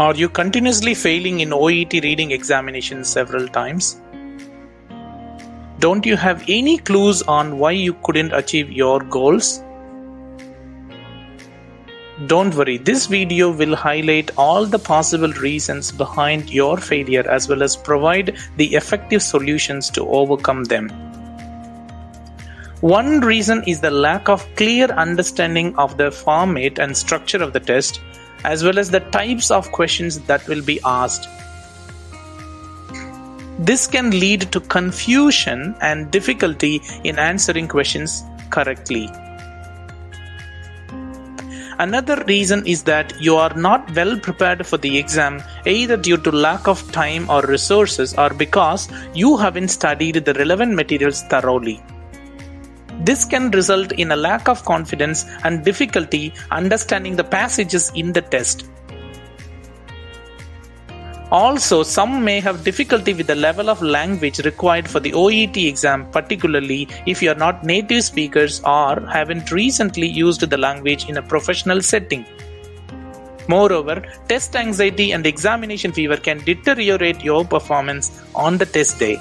Are you continuously failing in OET reading examinations several times? Don't you have any clues on why you couldn't achieve your goals? Don't worry, this video will highlight all the possible reasons behind your failure as well as provide the effective solutions to overcome them. One reason is the lack of clear understanding of the format and structure of the test, as well as the types of questions that will be asked. This can lead to confusion and difficulty in answering questions correctly. Another reason is that you are not well prepared for the exam, either due to lack of time or resources or because you haven't studied the relevant materials thoroughly. This can result in a lack of confidence and difficulty understanding the passages in the test. Also, some may have difficulty with the level of language required for the OET exam, particularly if you are not native speakers or haven't recently used the language in a professional setting. Moreover, test anxiety and examination fever can deteriorate your performance on the test day.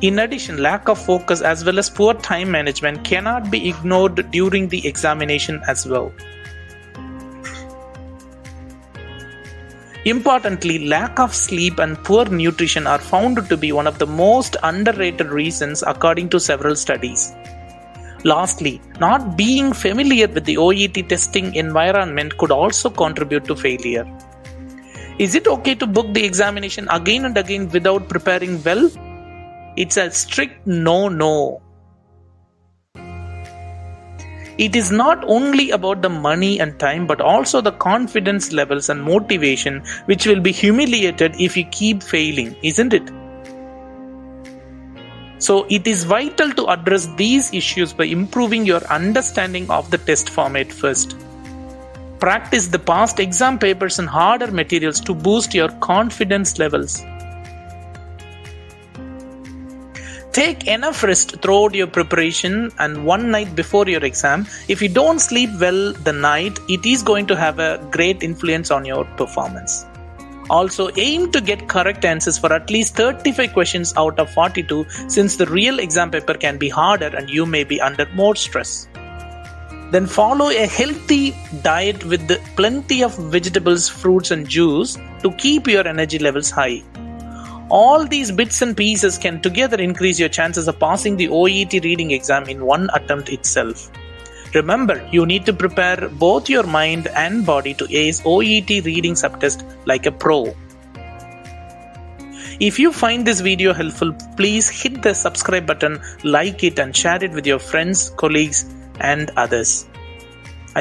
In addition, lack of focus as well as poor time management cannot be ignored during the examination as well. Importantly, lack of sleep and poor nutrition are found to be one of the most underrated reasons according to several studies. Lastly, not being familiar with the OET testing environment could also contribute to failure. Is it okay to book the examination again and again without preparing well? It's a strict no-no. It is not only about the money and time but also the confidence levels and motivation which will be humiliated if you keep failing, isn't it? So it is vital to address these issues by improving your understanding of the test format first. Practice the past exam papers and harder materials to boost your confidence levels. Take enough rest throughout your preparation and one night before your exam. If you don't sleep well the night, it is going to have a great influence on your performance. Also, aim to get correct answers for at least 35 questions out of 42 since the real exam paper can be harder and you may be under more stress. Then follow a healthy diet with plenty of vegetables, fruits and juice to keep your energy levels high. All these bits and pieces can together increase your chances of passing the OET reading exam in one attempt itself. Remember, you need to prepare both your mind and body to ace OET reading subtest like a pro. If you find this video helpful, please hit the subscribe button, like it and share it with your friends, colleagues and others.